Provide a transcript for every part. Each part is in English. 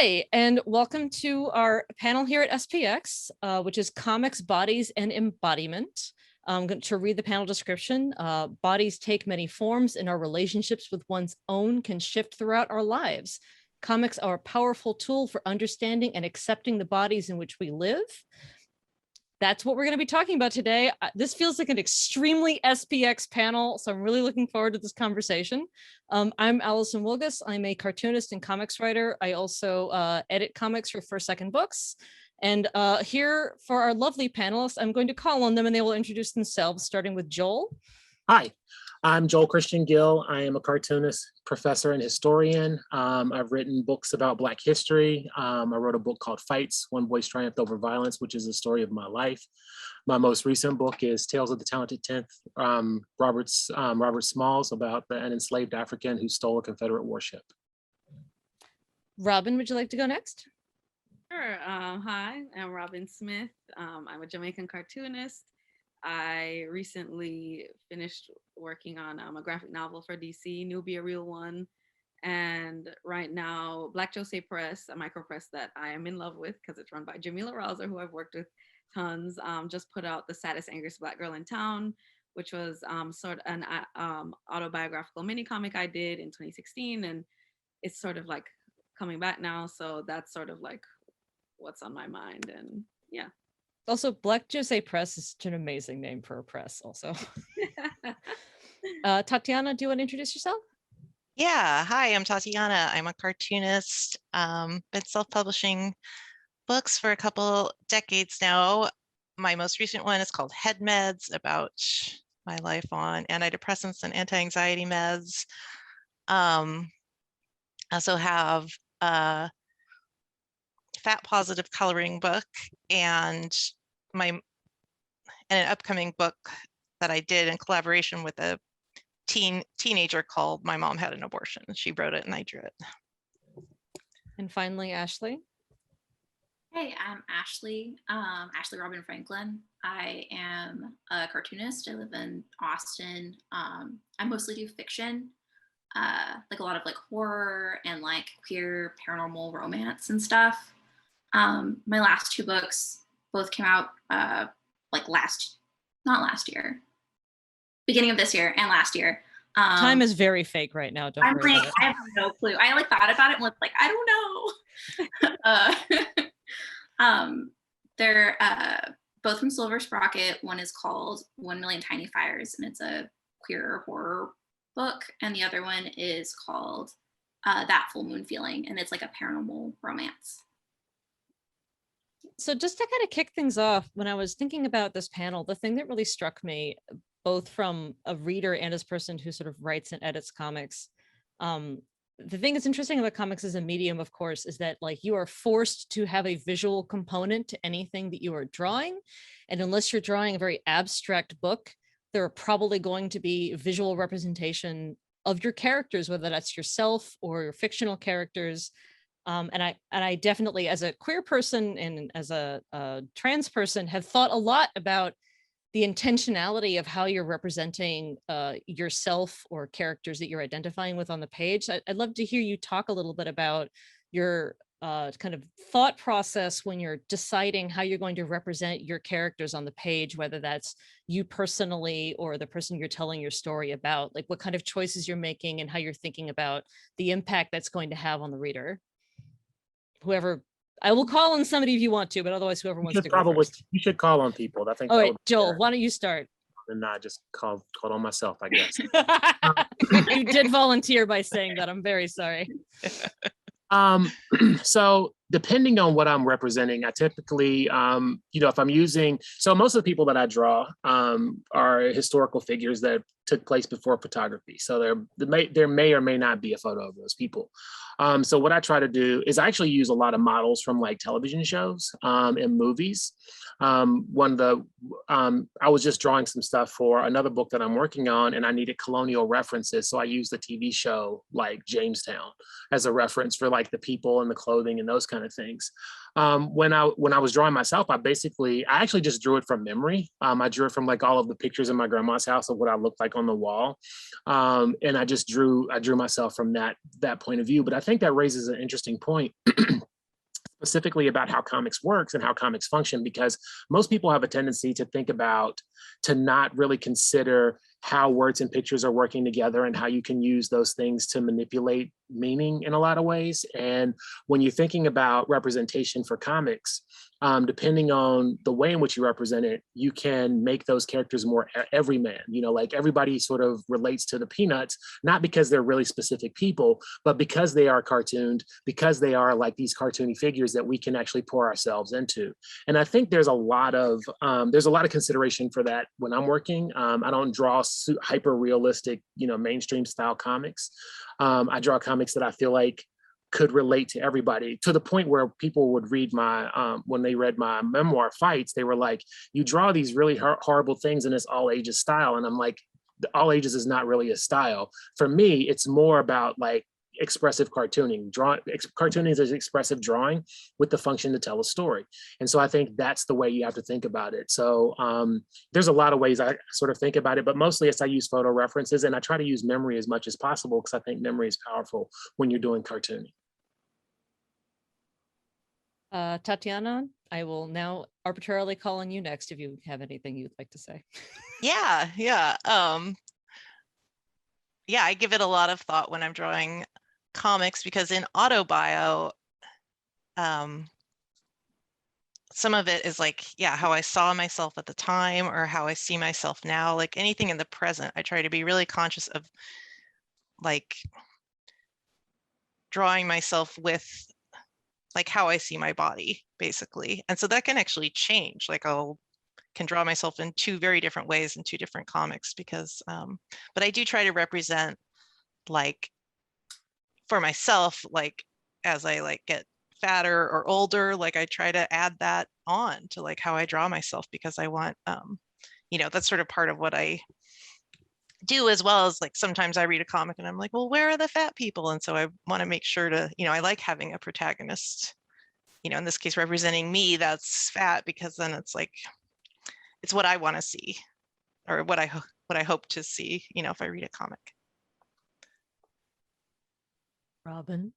Hi, and welcome to our panel here at SPX, which is Comics, Bodies, and Embodiment. I'm going to read the panel description. Bodies take many forms, and our relationships with one's own can shift throughout our lives. Comics are a powerful tool for understanding and accepting the bodies in which we live. That's what we're going to be talking about today. This feels like an extremely SPX panel, so I'm really looking forward to this conversation. I'm Alison WIlgus. I'm a cartoonist and comics writer. I also edit comics for First Second Books. And here for our lovely panelists, I'm going to call on them and they will introduce themselves, starting with Joel. Hi, I'm Joel Christian Gill. I am a cartoonist, professor, and historian. I've written books about Black history. I wrote a book called Fights, One Voice Triumphed Over Violence, which is the story of my life. My most recent book is Tales of the Talented Tenth, Robert Smalls, about an enslaved African who stole a Confederate warship. Robyn, would you like to go next? Sure. Hi, I'm Robyn Smith. I'm a Jamaican cartoonist. I recently finished working on a graphic novel for DC, New Be a Real One. And right now, Black Jose Press, a micro press that I am in love with because it's run by Jamila Rouser, who I've worked with tons, just put out The Saddest, Angriest Black Girl in Town, which was sort of an autobiographical mini comic I did in 2016. And it's sort of like coming back now. So that's sort of like what's on my mind. And yeah. Also, Black Jose Press is such an amazing name for a press also. Tatiana, do you want to introduce yourself? Yeah, hi, I'm Tatiana. I'm a cartoonist, been self-publishing books for a couple decades now. My most recent one is called Head Meds, about my life on antidepressants and anti-anxiety meds. I also have a fat positive coloring book and an upcoming book that I did in collaboration with a teenager called My Mom Had an Abortion. She wrote it and I drew it. And finally, Ashley. Hey, I'm Ashley Robyn Franklin. I am a cartoonist. I live in Austin. I mostly do fiction, like a lot of like horror and like queer paranormal romance and stuff. My last two books both came out like not last year, beginning of this year and last year. Time is very fake right now. Don't worry about it. I have no clue. I like thought about it and was like, I don't know. They're both from Silver Sprocket. One is called 1 Million Tiny Fires, and it's a queer horror book. And the other one is called That Full Moon Feeling, and it's like a paranormal romance. So just to kind of kick things off, when I was thinking about this panel, the thing that really struck me, both from a reader and as a person who sort of writes and edits comics, the thing that's interesting about comics as a medium, of course, is that like you are forced to have a visual component to anything that you are drawing. And unless you're drawing a very abstract book, there are probably going to be visual representation of your characters, whether that's yourself or your fictional characters. And I definitely, as a queer person and as a trans person, have thought a lot about the intentionality of how you're representing yourself or characters that you're identifying with on the page. I'd love to hear you talk a little bit about your kind of thought process when you're deciding how you're going to represent your characters on the page, whether that's you personally or the person you're telling your story about, like what kind of choices you're making and how you're thinking about the impact that's going to have on the reader. Whoever, I will call on somebody if you want to, but otherwise whoever wants to go first. You should call on people. I think. All right, Joel, why don't you start? And not just called on myself, I guess. You did volunteer by saying that. I'm very sorry. So depending on what I'm representing, I typically, if I'm using, so most of the people that I draw are historical figures that took place before photography. So there may or may not be a photo of those people. So what I try to do is I actually use a lot of models from like television shows and movies. I was just drawing some stuff for another book that I'm working on, and I needed colonial references. So I used the TV show like Jamestown as a reference for like the people and the clothing and those kind of things. When I was drawing myself, I actually just drew it from memory. I drew it from like all of the pictures in my grandma's house of what I looked like on the wall. And I drew myself from that point of view. But I think that raises an interesting point specifically about how comics works and how comics function, because most people have a tendency to to not really consider how words and pictures are working together and how you can use those things to manipulate meaning in a lot of ways. And when you're thinking about representation for comics, depending on the way in which you represent it, you can make those characters more everyman. Like everybody sort of relates to the Peanuts, not because they're really specific people, but because they are cartooned, because they are like these cartoony figures that we can actually pour ourselves into. And I think there's a lot of consideration for that when I'm working. I don't draw hyper realistic, mainstream style comics. I draw comics that I feel like could relate to everybody, to the point where people would read when they read my memoir Fights, they were like, you draw these really horrible things in this all ages style. And I'm like, all ages is not really a style. For me, it's more about like expressive cartooning. Cartooning is expressive drawing with the function to tell a story. And so I think that's the way you have to think about it. So there's a lot of ways I sort of think about it, but mostly I use photo references, and I try to use memory as much as possible because I think memory is powerful when you're doing cartooning. Tatiana, I will now arbitrarily call on you next if you have anything you'd like to say. Yeah. I give it a lot of thought when I'm drawing comics, because in autobio, some of it is like, how I saw myself at the time or how I see myself now. Like anything in the present, I try to be really conscious of like drawing myself with like how I see my body, basically. And so that can actually change. Like can draw myself in two very different ways in two different comics, because but I do try to represent, like, for myself, like as I like get fatter or older, like I try to add that on to like how I draw myself, because I want that's sort of part of what I do, as well as like sometimes I read a comic and I'm like, well, where are the fat people? And so I want to make sure to, I like having a protagonist, in this case representing me, that's fat, because then it's like it's what I want to see, or what I hope to see, if I read a comic. Robyn.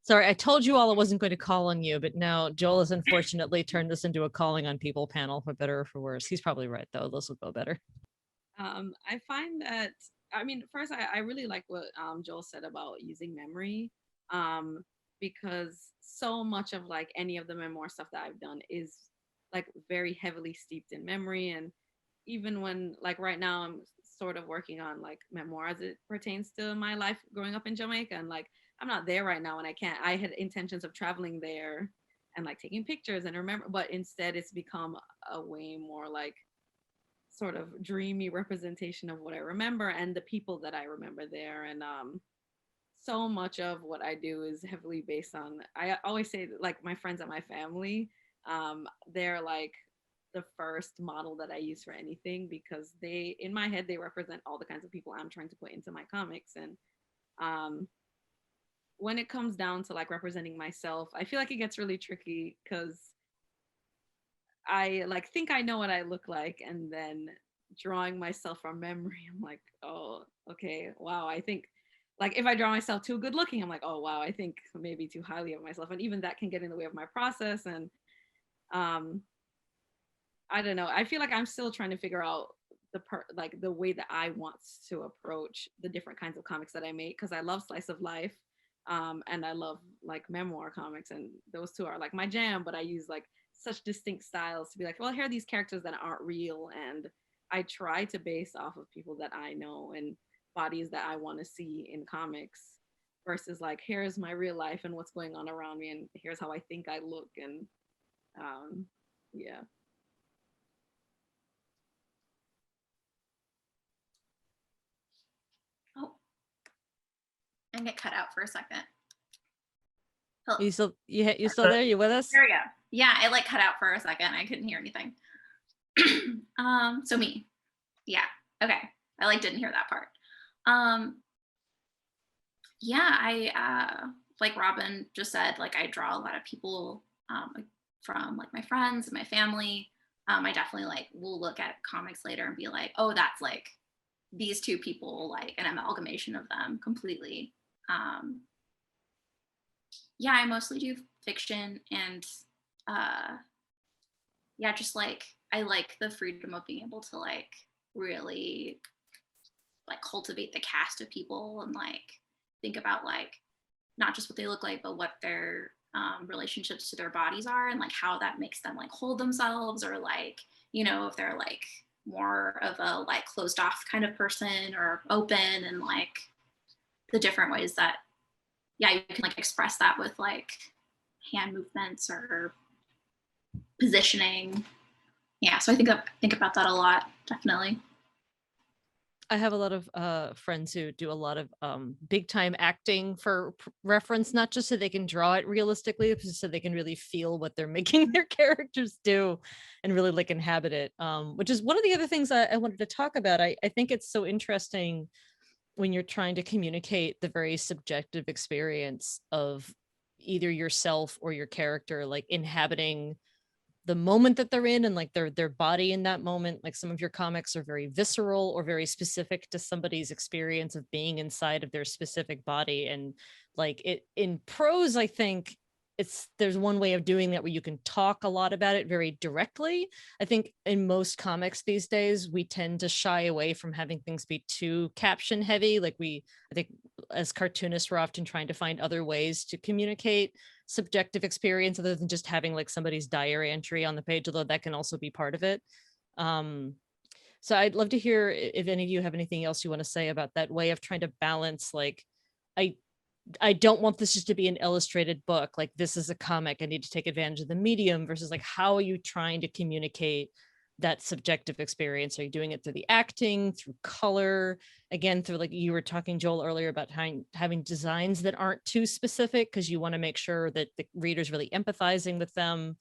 Sorry, I told you all I wasn't going to call on you, but now Joel has unfortunately turned this into a calling on people panel, for better or for worse. He's probably right, though. This will go better. I find that, first, I really like what Joel said about using memory, because so much of like any of the memoir stuff that I've done is like very heavily steeped in memory. And even when, like right now, I'm sort of working on like memoir as it pertains to my life growing up in Jamaica, and like I'm not there right now, and I had intentions of traveling there and like taking pictures and remember, but instead it's become a way more like sort of dreamy representation of what I remember and the people that I remember there. And so much of what I do is heavily based on, I always say that, like, my friends and my family, they're like the first model that I use for anything, because they, in my head, they represent all the kinds of people I'm trying to put into my comics. And when it comes down to like representing myself, I feel like it gets really tricky, because I like think I know what I look like, and then drawing myself from memory, I'm like, oh, okay, wow, I think, like, if I draw myself too good looking, I'm like, oh wow, I think maybe too highly of myself, and even that can get in the way of my process. And I don't know, I feel like I'm still trying to figure out the way that I want to approach the different kinds of comics that I make, because I love slice of life, and I love like memoir comics, and those two are like my jam, but I use like such distinct styles to be like, well, here are these characters that aren't real, and I try to base off of people that I know and bodies that I want to see in comics, versus like, here's my real life and what's going on around me, and here's how I think I look. And yeah. Oh, I get cut out for a second. You still there? You with us? There we go. Yeah, I like cut out for a second. I couldn't hear anything. So me. Yeah. Okay. I like didn't hear that part. Yeah, I like Robyn just said, like I draw a lot of people from like my friends and my family. I definitely like will look at comics later and be like, oh, that's like these two people, like an amalgamation of them completely. Yeah, I mostly do fiction, and yeah, just like I like the freedom of being able to like really like cultivate the cast of people and like think about like not just what they look like, but what their relationships to their bodies are, and like how that makes them like hold themselves, or like, you know, if they're like more of a like closed off kind of person or open, and like the different ways that, yeah, you can like express that with like hand movements or positioning. Yeah, so I think about that a lot, definitely. I have a lot of friends who do a lot of big time acting for reference, not just so they can draw it realistically, but so they can really feel what they're making their characters do and really like inhabit it. Which is one of the other things I wanted to talk about. I think it's so interesting when you're trying to communicate the very subjective experience of either yourself or your character, like inhabiting the moment that they're in and like their body in that moment. Like some of your comics are very visceral or very specific to somebody's experience of being inside of their specific body. And like it in prose, I think there's one way of doing that where you can talk a lot about it very directly. I think in most comics these days we tend to shy away from having things be too caption heavy. I think as cartoonists we're often trying to find other ways to communicate subjective experience other than just having like somebody's diary entry on the page, although that can also be part of it. So I'd love to hear if any of you have anything else you want to say about that way of trying to balance, like, I I don't want this just to be an illustrated book. Like, this is a comic. I need to take advantage of the medium versus like, how are you trying to communicate that subjective experience? Are you doing it through the acting, through color, again, through like you were talking, Joel, earlier about having designs that aren't too specific because you want to make sure that the reader's really empathizing with them.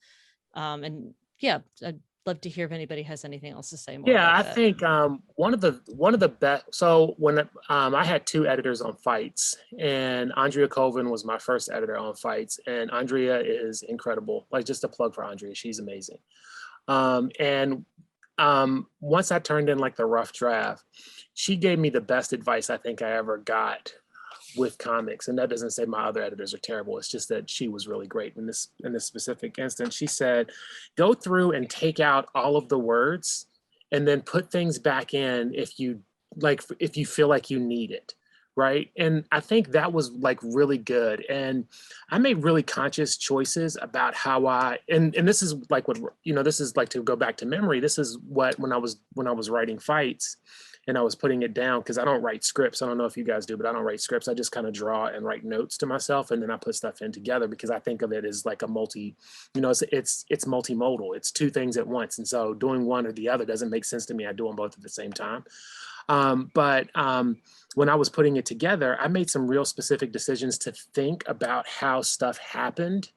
And yeah, I'd love to hear if anybody has anything else to say more Yeah, about I that. think one of the best. So when I had two editors on Fights, and Andrea Colvin was my first editor on Fights, and Andrea is incredible. Like, just a plug for Andrea, she's amazing. And once I turned in like the rough draft, she gave me the best advice I think I ever got with comics. And that doesn't say my other editors are terrible. It's just that she was really great in this specific instance. She said, go through and take out all of the words and then put things back in if you feel like you need it. Right. And I think that was like really good. And I made really conscious choices about how and this is like what, this is like, to go back to memory. This is what, when I was writing Fights and I was putting it down, because I don't write scripts. I don't know if you guys do, but I don't write scripts. I just kind of draw and write notes to myself, and then I put stuff in together because I think of it as like a it's multimodal. It's two things at once, and so doing one or the other doesn't make sense to me. I do them both at the same time. But when I was putting it together, I made some real specific decisions to think about how stuff happened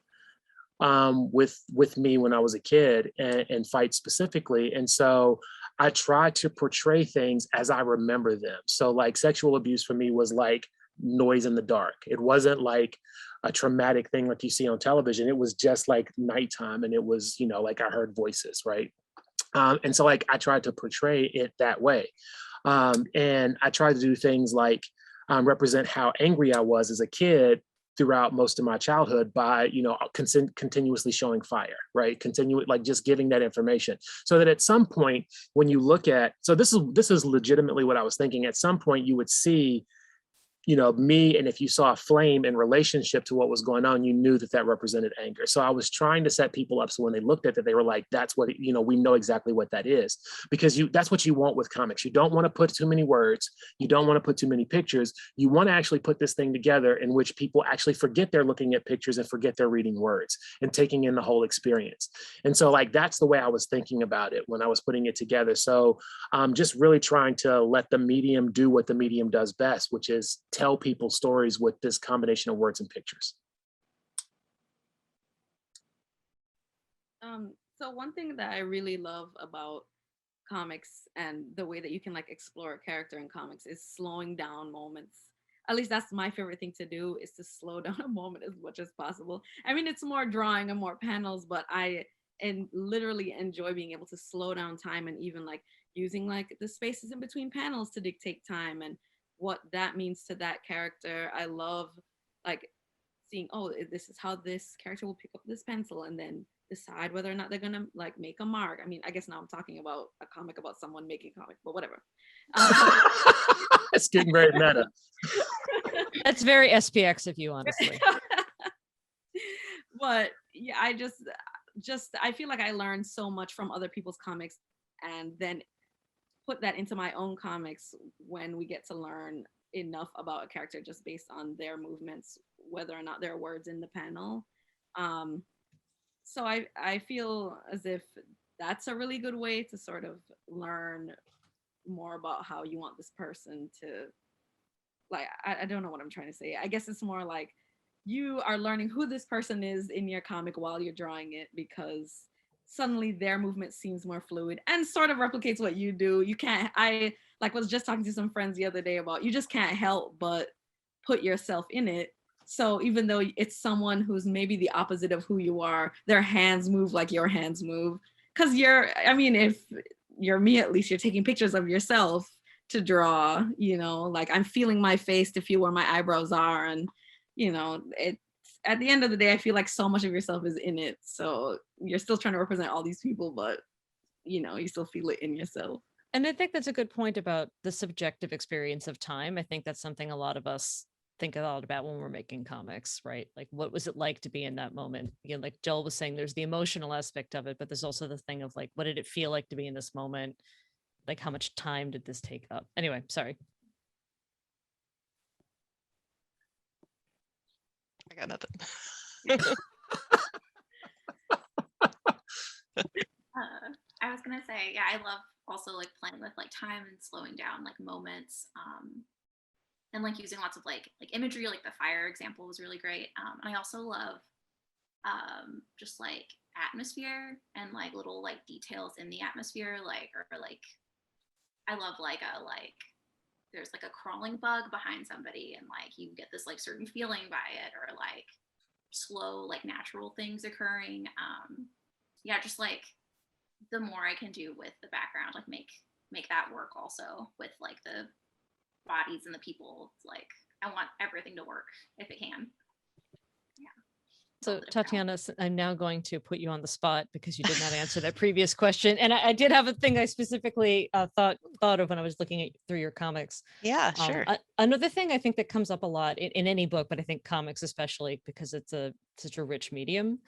with me when I was a kid, and Fight specifically. And so I tried to portray things as I remember them. So like sexual abuse for me was like noise in the dark. It wasn't like a traumatic thing like you see on television. It was just like nighttime, and it was, like I heard voices, right? And so like I tried to portray it that way. And I tried to do things like represent how angry I was as a kid throughout most of my childhood by, continuously showing fire, right? Like just giving that information, so that at some point when you look at, so this is legitimately what I was thinking. At some point you would see, me, and if you saw a flame in relationship to what was going on, you knew that represented anger. So I was trying to set people up so when they looked at it, they were like, that's what, we know exactly what that is, because that's what you want with comics. You don't want to put too many words. You don't want to put too many pictures. You want to actually put this thing together in which people actually forget they're looking at pictures and forget they're reading words and taking in the whole experience. And so like, that's the way I was thinking about it when I was putting it together. So just really trying to let the medium do what the medium does best, which is tell people stories with this combination of words and pictures. So one thing that I really love about comics and the way that you can like explore a character in comics is slowing down moments. At least that's my favorite thing to do, is to slow down a moment as much as possible. I mean, it's more drawing and more panels, but literally enjoy being able to slow down time, and even like using like the spaces in between panels to dictate time and what that means to that character. I love like seeing, oh, this is how this character will pick up this pencil and then decide whether or not they're gonna like make a mark. I mean, I guess now I'm talking about a comic about someone making a comic, but whatever. It's getting very meta. That's very SPX of you, honestly. But yeah, I just I feel like I learned so much from other people's comics and then put that into my own comics when we get to learn enough about a character just based on their movements, whether or not there are words in the panel. So I feel as if that's a really good way to sort of learn more about how you want this person to, like, I don't know what I'm trying to say. I guess it's more like you are learning who this person is in your comic while you're drawing it, because suddenly their movement seems more fluid and sort of replicates what you do. You can't, I like was just talking to some friends the other day about, you just can't help but put yourself in it. So even though it's someone who's maybe the opposite of who you are, their hands move like your hands move. Cause I mean, if you're me, at least you're taking pictures of yourself to draw, you know, like I'm feeling my face to feel where my eyebrows are. And, you know, it's at the end of the day, I feel like so much of yourself is in it. So you're still trying to represent all these people, but, you know, you still feel it in yourself. And I think that's a good point about the subjective experience of time. I think that's something a lot of us think a lot about when we're making comics, right? Like, what was it like to be in that moment? Again, like Joel was saying, there's the emotional aspect of it, but there's also the thing of like, what did it feel like to be in this moment? Like, how much time did this take up? Anyway, sorry. I got nothing. I was gonna say, yeah, I love also like playing with like time and slowing down like moments, and like using lots of like imagery. Like the fire example was really great. And I also love just like atmosphere and like little like details in the atmosphere, like, or like I love like there's like a crawling bug behind somebody and like you get this like certain feeling by it, or like slow like natural things occurring. Yeah, just like the more I can do with the background, like make that work also with like the bodies and the people. It's like I want everything to work if it can. Yeah. So Tatiana, I'm now going to put you on the spot because you did not answer that previous question. And I did have a thing I specifically thought of when I was looking through your comics. Yeah, sure. Another thing I think that comes up a lot in any book, but I think comics especially because it's such a rich medium.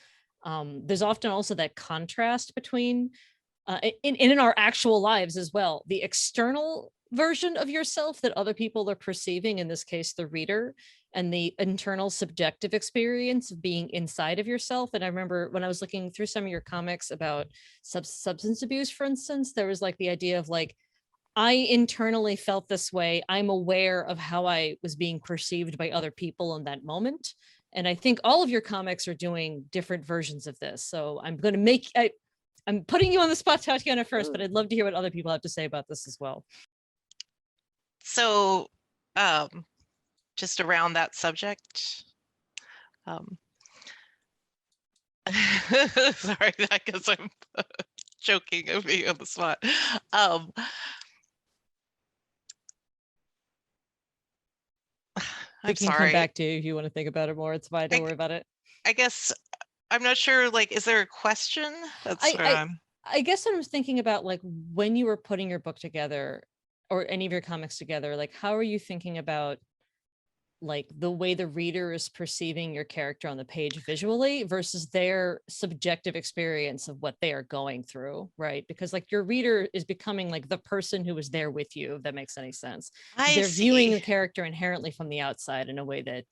There's often also that contrast between in our actual lives as well, the external version of yourself that other people are perceiving, in this case, the reader, and the internal subjective experience of being inside of yourself. And I remember when I was looking through some of your comics about substance abuse, for instance, there was like the idea of like, I internally felt this way. I'm aware of how I was being perceived by other people in that moment. And I think all of your comics are doing different versions of this. So I'm going to I'm putting you on the spot, Tatiana, first, but I'd love to hear what other people have to say about this as well. So just around that subject, sorry, I guess I'm joking of being on the spot. I'm sorry. Come back to you if you want to think about it more. It's fine. Don't worry about it. I guess I'm not sure, like, is there a question? That's I guess what I was thinking about, like, when you were putting your book together or any of your comics together, like, how are you thinking about like the way the reader is perceiving your character on the page visually versus their subjective experience of what they are going through, right? Because like your reader is becoming like the person who was there with you, if that makes any sense. They're viewing the character inherently from the outside in a way that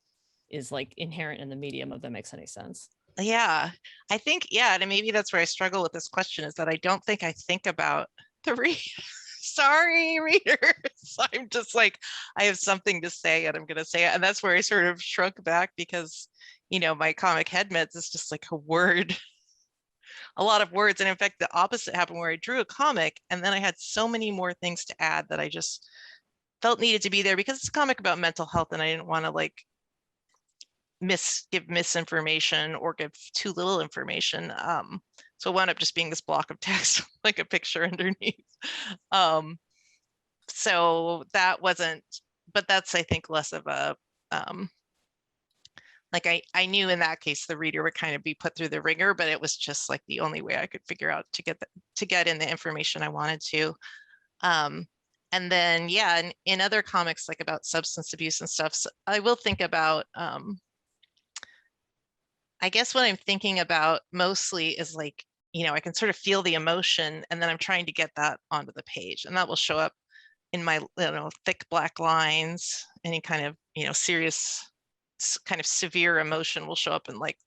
is like inherent in the medium, if that makes any sense. Yeah, I think, yeah, and maybe that's where I struggle with this question, is that I don't think I think about the reader. Sorry, readers. I'm just like, I have something to say and I'm going to say it. And that's where I sort of shrunk back because, you know, my comic Head Meds is just like a word, a lot of words. And in fact, the opposite happened where I drew a comic and then I had so many more things to add that I just felt needed to be there because it's a comic about mental health and I didn't want to like give misinformation or give too little information. So it wound up just being this block of text, like a picture underneath. So that wasn't, but that's, I think, less of a like I knew in that case the reader would kind of be put through the ringer, but it was just like the only way I could figure out to get in the information I wanted to. And then yeah, in other comics like about substance abuse and stuff, so I will think about I guess what I'm thinking about mostly is like, I can sort of feel the emotion and then I'm trying to get that onto the page, and that will show up in my thick black lines. Any kind of serious kind of severe emotion will show up in like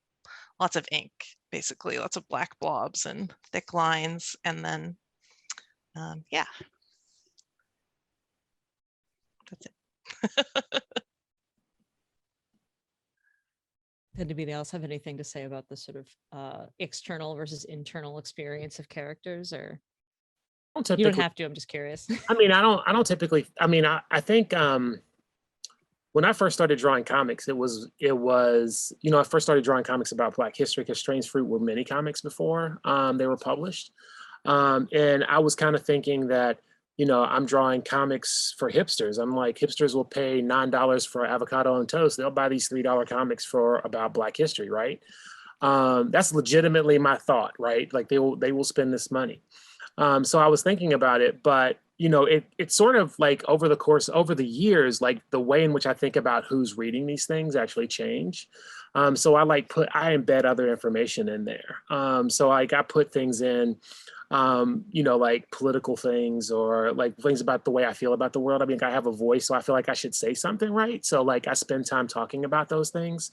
lots of ink, basically lots of black blobs and thick lines. And then yeah, that's it. Did anybody else have anything to say about the sort of external versus internal experience of characters? Or you don't have to, I'm just curious. I mean, I don't typically, I mean, I think when I first started drawing comics, it was, I first started drawing comics about Black history because Strange Fruit were mini comics before they were published. And I was kind of thinking that, I'm drawing comics for hipsters. I'm like, hipsters will pay $9 for avocado on toast. They'll buy these $3 comics for about Black history, right? That's legitimately my thought, right? Like they will spend this money. So I was thinking about it, but it's sort of like over the years, like the way in which I think about who's reading these things actually change. So I embed other information in there. So like I put things in, like political things or like things about the way I feel about the world. I mean, I have a voice, so I feel like I should say something, right? So like I spend time talking about those things.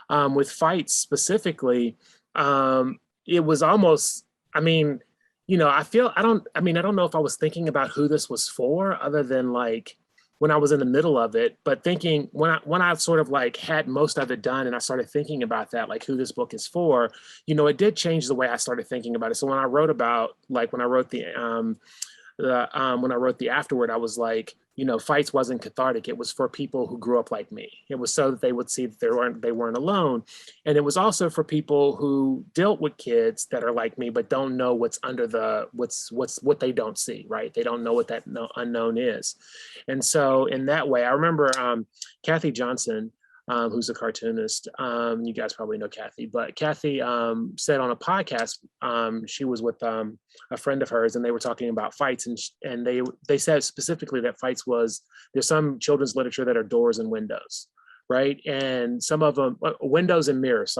With fights specifically, it was almost, I mean, I don't know if I was thinking about who this was for other than like when I was in the middle of it, but thinking when I sort of like had most of it done and I started thinking about that, like who this book is for, it did change the way I started thinking about it. So when I wrote the afterword, I was like, fights wasn't cathartic. It was for people who grew up like me. It was so that they would see that they weren't alone. And it was also for people who dealt with kids that are like me, but don't know what's under what they don't see, right? They don't know what that unknown is. And so in that way, I remember Kathy Johnson, who's a cartoonist. You guys probably know Kathy, but Kathy said on a podcast, she was with a friend of hers and they were talking about fights, and they said specifically that fights there's some children's literature that are doors and windows, right? And some of them, windows and mirrors.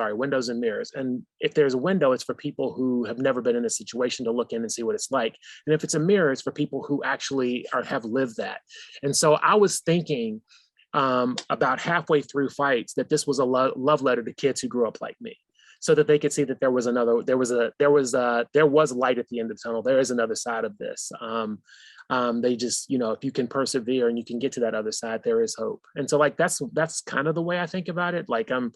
And if there's a window, it's for people who have never been in a situation to look in and see what it's like. And if it's a mirror, it's for people who actually have lived that. And so I was thinking, about halfway through fights, that this was a love letter to kids who grew up like me, so that they could see that there was light at the end of the tunnel. There is another side of this. They just, if you can persevere and you can get to that other side, there is hope. And so like, that's kind of the way I think about it. Like I'm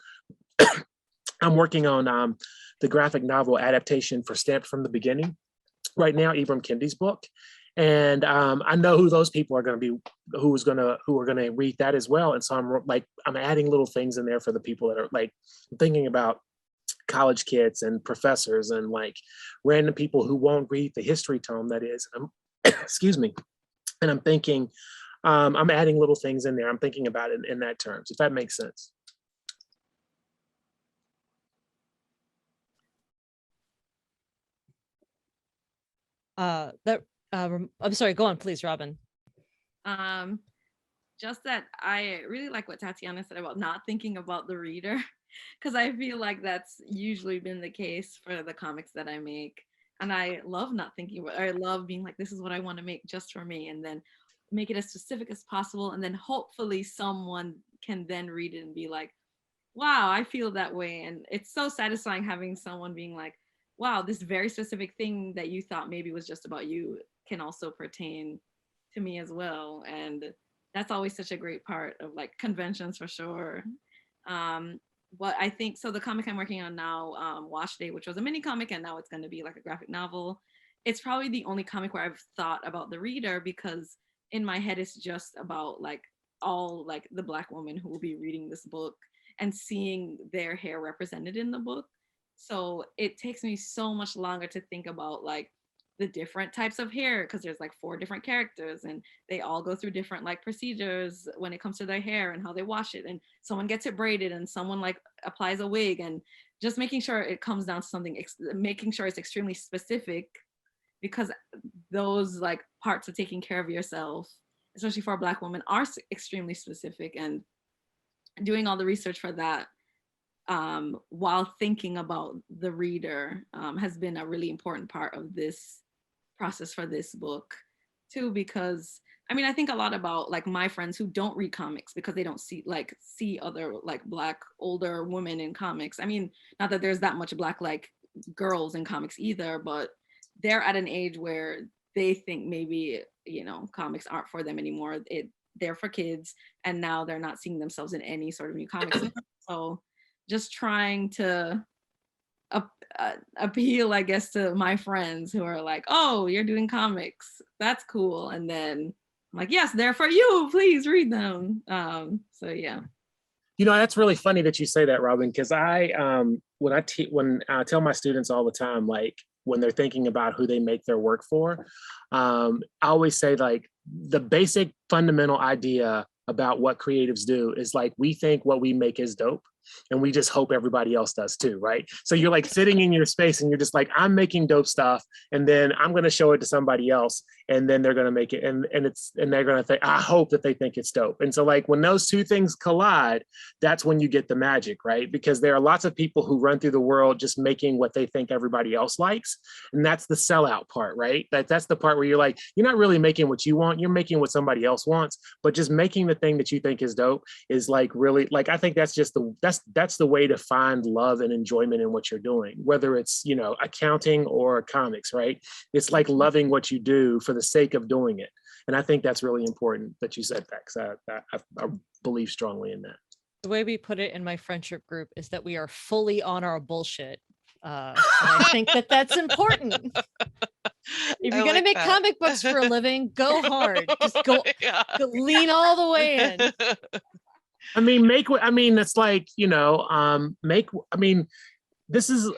working on the graphic novel adaptation for Stamped from the Beginning right now, Ibram Kendi's book. And I know who those people are going to be, who are going to read that as well. And so I'm adding little things in there for the people that are like thinking about college kids and professors and like random people who won't read the history tome that is. Excuse me. And I'm thinking, I'm adding little things in there. I'm thinking about it in that terms, if that makes sense. I'm sorry, go on, please, Robyn. Just that I really like what Tatiana said about not thinking about the reader, because I feel like that's usually been the case for the comics that I make. And I love not thinking about, I love being like, this is what I want to make just for me, and then make it as specific as possible. And then hopefully someone can then read it and be like, wow, I feel that way. And it's so satisfying having someone being like, wow, this very specific thing that you thought maybe was just about you can also pertain to me as well. And that's always such a great part of like conventions for sure. But I think, so the comic I'm working on now, Wash Day, which was a mini comic and now it's going to be like a graphic novel. It's probably the only comic where I've thought about the reader, because in my head it's just about like all like the Black women who will be reading this book and seeing their hair represented in the book. So it takes me so much longer to think about like the different types of hair, because there's like 4 different characters and they all go through different like procedures when it comes to their hair and how they wash it, and someone gets it braided and someone like applies a wig, and just making sure it comes down to something, making sure it's extremely specific, because those like parts of taking care of yourself, especially for a Black woman, are extremely specific. And doing all the research for that while thinking about the reader has been a really important part of this process for this book too, because I mean, I think a lot about like my friends who don't read comics because they don't see other like Black older women in comics. I mean, not that there's that much Black like girls in comics either, but they're at an age where they think maybe, you know, comics aren't for them anymore. They're for kids, and now they're not seeing themselves in any sort of new comics. So just trying to appeal, I guess, to my friends who are like, oh, you're doing comics, that's cool. And then I'm like, yes, they're for you, please read them. So yeah. You know, that's really funny that you say that, Robyn, because when I tell my students all the time, like when they're thinking about who they make their work for, I always say like the basic fundamental idea about what creatives do is like, we think what we make is dope, and we just hope everybody else does too, right? So you're like sitting in your space and you're just like, I'm making dope stuff, and then I'm going to show it to somebody else, and then they're going to make it, and they're going to think, I hope that they think it's dope. And so like when those two things collide, that's when you get the magic, right? Because there are lots of people who run through the world just making what they think everybody else likes, and that's the sellout part, right? That's the part where you're like, you're not really making what you want, you're making what somebody else wants, but just making the thing that you think is dope is like really, like, I think that's just that's the way to find love and enjoyment in what you're doing, whether it's, you know, accounting or comics, right? It's like loving what you do for the sake of doing it. And I think that's really important that you said that, because I believe strongly in that. The way we put it in my friendship group is that we are fully on our bullshit. And I think that that's important. If you're going to make comic books for a living, go hard. Just go lean all the way in. I mean, it's like, you know, this is,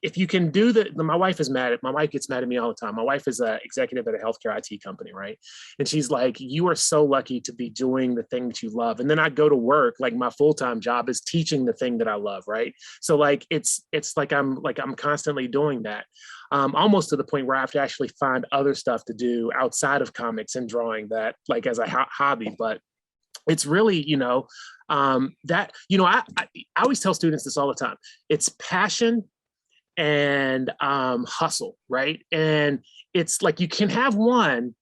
if you can do my wife gets mad at me all the time. My wife is an executive at a healthcare IT company, right? And she's like, you are so lucky to be doing the thing that you love. And then I go to work, like my full-time job is teaching the thing that I love, right? So like, it's like I'm constantly doing that. Almost to the point where I have to actually find other stuff to do outside of comics and drawing that like as a hobby. But it's really, you know, that, you know, I always tell students this all the time. It's passion and hustle, right? And it's like you can have one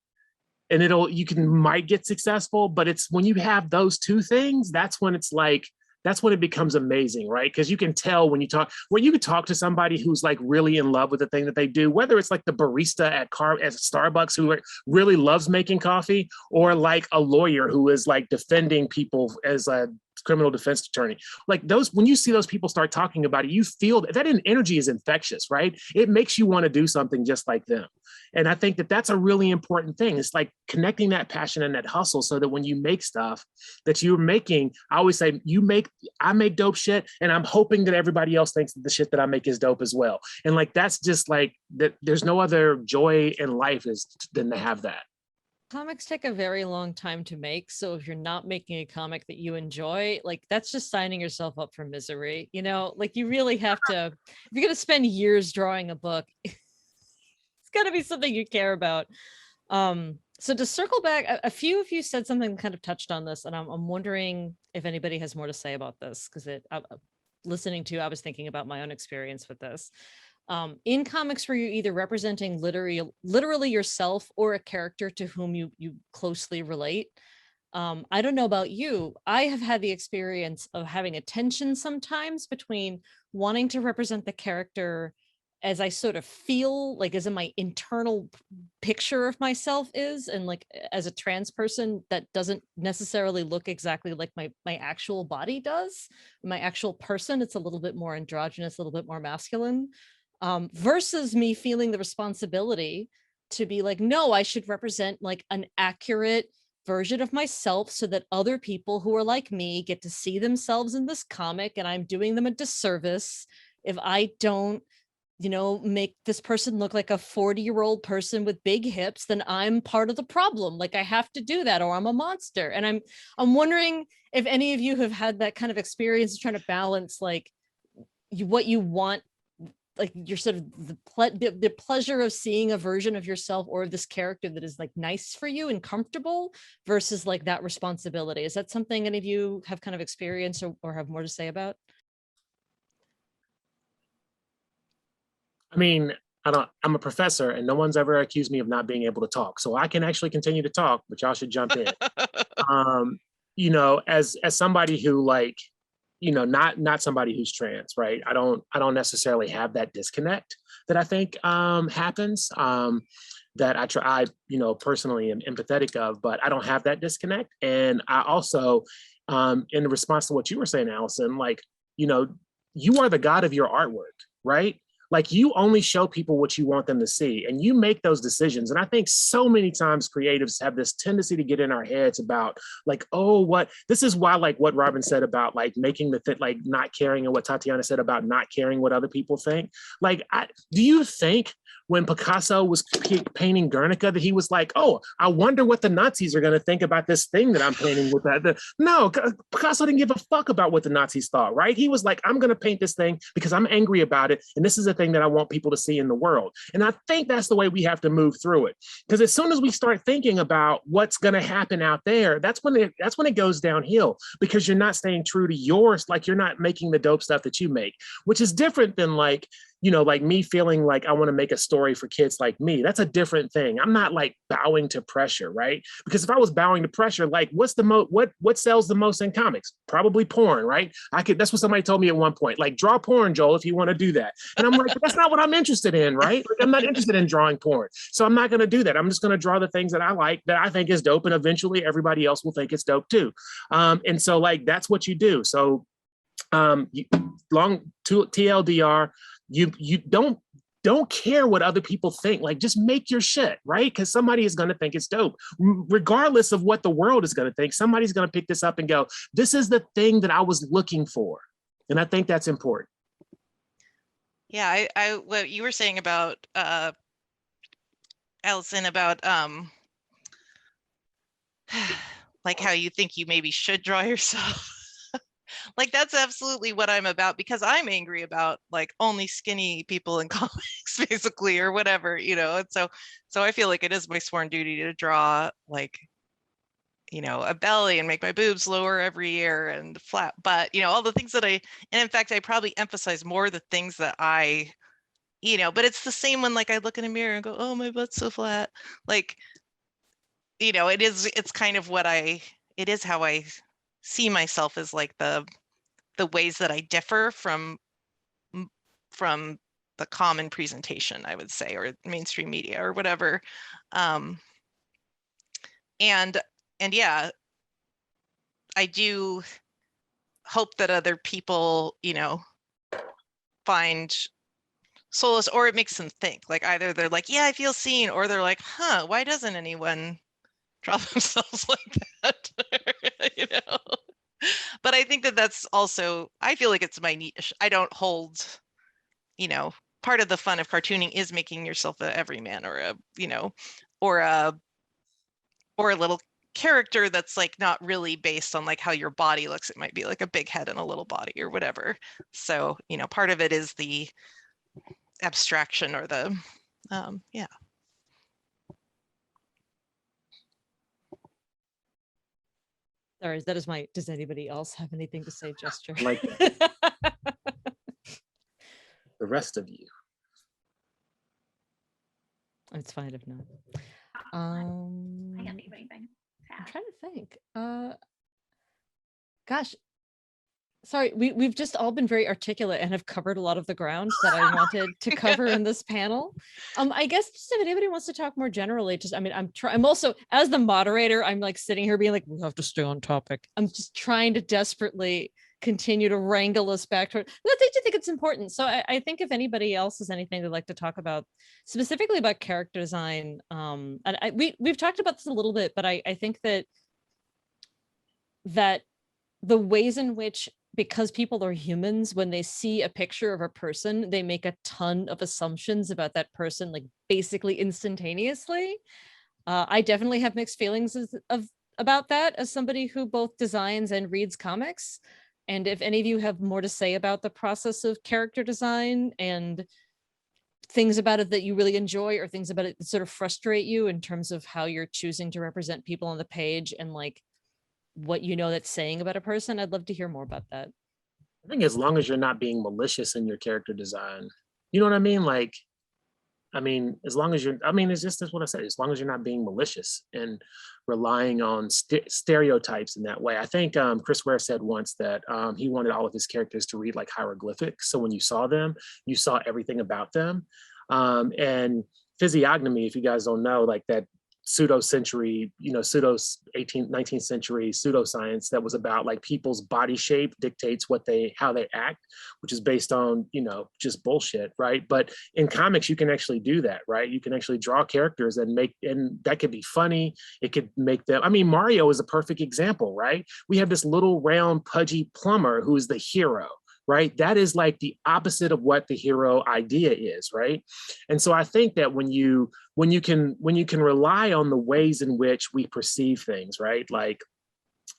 and might get successful, but it's when you have those two things, that's when it becomes amazing, right? Because you can tell when you can talk to somebody who's like really in love with the thing that they do, whether it's like the barista at Starbucks who really loves making coffee, or like a lawyer who is like defending people as a criminal defense attorney. Like those, when you see those people start talking about it, you feel that energy is infectious, right? It makes you want to do something just like them. And I think that that's a really important thing. It's like connecting that passion and that hustle so that when you make stuff that you're making, I always say, I make dope shit, and I'm hoping that everybody else thinks that the shit that I make is dope as well. And like, that's just like, that. There's no other joy in life than to have that. Comics take a very long time to make. So if you're not making a comic that you enjoy, like that's just signing yourself up for misery. You know, like you really have to, if you're going to spend years drawing a book, it's got to be something you care about. So to circle back, a few of you said something kind of touched on this, and I'm wondering if anybody has more to say about this, because listening to, I was thinking about my own experience with this. In comics where you're either representing literally yourself or a character to whom you closely relate. I don't know about you. I have had the experience of having a tension sometimes between wanting to represent the character as I sort of feel like as in my internal picture of myself is, and like as a trans person that doesn't necessarily look exactly like my actual body does. My actual person, it's a little bit more androgynous, a little bit more masculine. Versus me feeling the responsibility to be like, no, I should represent like an accurate version of myself so that other people who are like me get to see themselves in this comic, and I'm doing them a disservice if I don't you know, make this person look like a 40-year-old person with big hips, then I'm part of the problem. Like I have to do that or I'm a monster. And I'm wondering if any of you have had that kind of experience trying to balance like what you want, like you're sort of the pleasure of seeing a version of yourself or this character that is like nice for you and comfortable versus like that responsibility. Is that something any of you have kind of experienced or have more to say about? I mean, I'm a professor and no one's ever accused me of not being able to talk. So I can actually continue to talk, but y'all should jump in. You know, as somebody who like, you know, not somebody who's trans, right? I don't necessarily have that disconnect that I think happens. That I you know, personally am empathetic of, but I don't have that disconnect. And I also, in response to what you were saying, Alison, like, you know, you are the god of your artwork, right? Like you only show people what you want them to see and you make those decisions. And I think so many times creatives have this tendency to get in our heads about like, oh, this is why like what Robyn said about like making like not caring and what Tatiana said about not caring what other people think. Like, do you think when Picasso was painting Guernica that he was like, oh, I wonder what the Nazis are going to think about this thing that I'm painting with that. No, Picasso didn't give a fuck about what the Nazis thought, right? He was like, I'm going to paint this thing because I'm angry about it. And this is a thing that I want people to see in the world. And I think that's the way we have to move through it. Because as soon as we start thinking about what's going to happen out there, that's when it goes downhill because you're not staying true to yours. Like you're not making the dope stuff that you make, which is different than like, you know, like me feeling like I want to make a story for kids like me. That's a different thing. I'm not like bowing to pressure, right? Because if I was bowing to pressure, like what sells the most in comics? Probably porn, right? That's what somebody told me at one point. Like draw porn, Joel, if you want to do that. And I'm like, that's not what I'm interested in, right? Like, I'm not interested in drawing porn. So I'm not going to do that. I'm just going to draw the things that I like, that I think is dope, and eventually everybody else will think it's dope too. And so like that's what you do. So TLDR, you don't care what other people think. Like just make your shit, right? Because somebody is going to think it's dope, regardless of what the world is going to think. Somebody's going to pick this up and go, this is the thing that I was looking for. And I think that's important. Yeah, I what you were saying about Alison, about like how you think you maybe should draw yourself. Like that's absolutely what I'm about, because I'm angry about like only skinny people in comics basically, or whatever, you know. And so I feel like it is my sworn duty to draw like, you know, a belly and make my boobs lower every year and flat, but you know, all the things that and in fact I probably emphasize more the things that I, you know, but it's the same when like I look in a mirror and go, oh, my butt's so flat. Like, you know, it's kind of it is how I see myself, as like the ways that I differ from the common presentation, I would say, or mainstream media or whatever. And yeah, I do hope that other people, you know, find solace, or it makes them think. Like either they're like, yeah, I feel seen, or they're like, huh, why doesn't anyone draw themselves like that? You know. But I think that that's also, I feel like it's my niche. I don't hold, you know, part of the fun of cartooning is making yourself a everyman, or a, you know, or a little character that's like not really based on like how your body looks. It might be like a big head and a little body or whatever. So, you know, part of it is the abstraction, or the, yeah. Sorry, that is does anybody else have anything to say gesture? Like the rest of you. It's fine if not. I can't think of anything. I'm trying to think. Gosh, sorry, we've just all been very articulate and have covered a lot of the ground that I wanted to cover in this panel. I guess just if anybody wants to talk more generally, just, I mean, I'm also, as the moderator, I'm like sitting here being like, we have to stay on topic. I'm just trying to desperately continue to wrangle us back toward, I think it's important. So I think if anybody else has anything they'd like to talk about, specifically about character design, and we've talked about this a little bit, but I think that the ways in which because people are humans, when they see a picture of a person, they make a ton of assumptions about that person, like basically instantaneously. I definitely have mixed feelings about that as somebody who both designs and reads comics. And if any of you have more to say about the process of character design and things about it that you really enjoy, or things about it that sort of frustrate you in terms of how you're choosing to represent people on the page and like what you know that's saying about a person, I'd love to hear more about that. I think as long as you're not being malicious in your character design, you know what I mean? Like, I mean, as long as you're, I mean, it's just that's what I said. As long as you're not being malicious and relying on stereotypes in that way. I think Chris Ware said once that he wanted all of his characters to read like hieroglyphics. So when you saw them, you saw everything about them. And physiognomy, if you guys don't know, like that pseudo-century, pseudo 18th, 19th century pseudoscience that was about like people's body shape dictates how they act, which is based on, just bullshit, right? But in comics, you can actually do that, right? You can actually draw characters and that could be funny. It could make them, I mean, Mario is a perfect example, right? We have this little round pudgy plumber who is the hero, right? That is like the opposite of what the hero idea is, right? And so I think that when you can rely on the ways in which we perceive things, right? Like,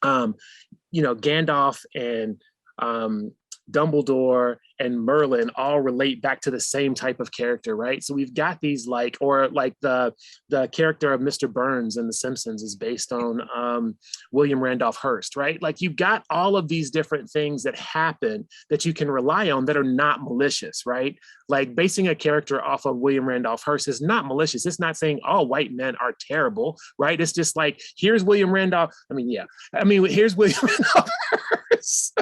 Gandalf and Dumbledore and Merlin all relate back to the same type of character, right? So we've got these or the character of Mr. Burns in The Simpsons is based on William Randolph Hearst, right? Like you've got all of these different things that happen that you can rely on that are not malicious, right? Like basing a character off of William Randolph Hearst is not malicious. It's not saying all white men are terrible, right? It's just like, here's William Randolph. Here's William Randolph Hearst.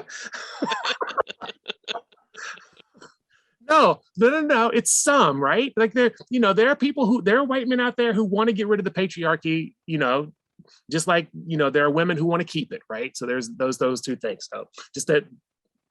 No, it's some, right? Like there are there are white men out there who want to get rid of the patriarchy, just like, there are women who want to keep it, right? So there's those two things. So just that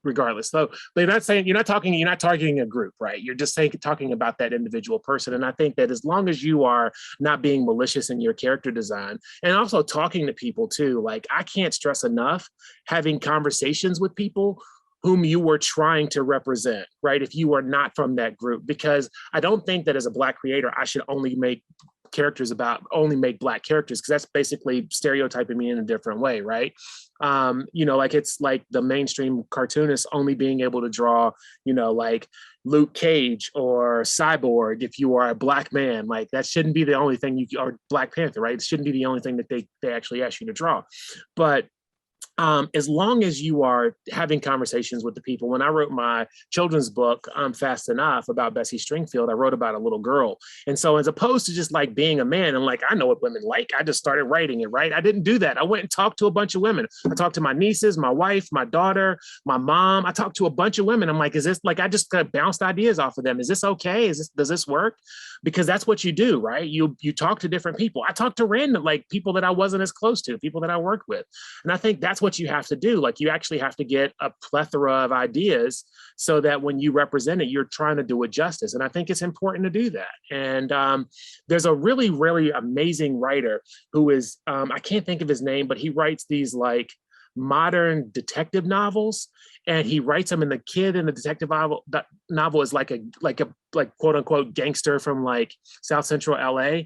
regardless. So they're not saying, you're not targeting a group, right? You're just talking about that individual person. And I think that as long as you are not being malicious in your character design and also talking to people too, like I can't stress enough having conversations with people whom you were trying to represent, right? If you are not from that group, because I don't think that as a Black creator, I should only make Black characters, because that's basically stereotyping me in a different way, right? Like it's like the mainstream cartoonist only being able to draw, like Luke Cage or Cyborg if you are a Black man. Like that shouldn't be the only thing or Black Panther, right? It shouldn't be the only thing that they actually ask you to draw. But as long as you are having conversations with the people. When I wrote my children's book, Fast Enough, about Bessie Stringfield, I wrote about a little girl. And so as opposed to just like being a man and like, I know what women like, I just started writing it, right? I didn't do that. I went and talked to a bunch of women. I talked to my nieces, my wife, my daughter, my mom. I talked to a bunch of women. I'm like, is this like, I just kind of bounced ideas off of them. Is this okay? Does this work? Because that's what you do, right? You talk to different people. I talked to random, like people that I wasn't as close to, people that I worked with. And I think that's what you have to do. Like you actually have to get a plethora of ideas so that when you represent it, you're trying to do it justice. And I think it's important to do that. And there's a really, really amazing writer who is, I can't think of his name, but he writes these like modern detective novels, and he writes them, and the kid in the detective novel is like quote unquote gangster from like South Central LA.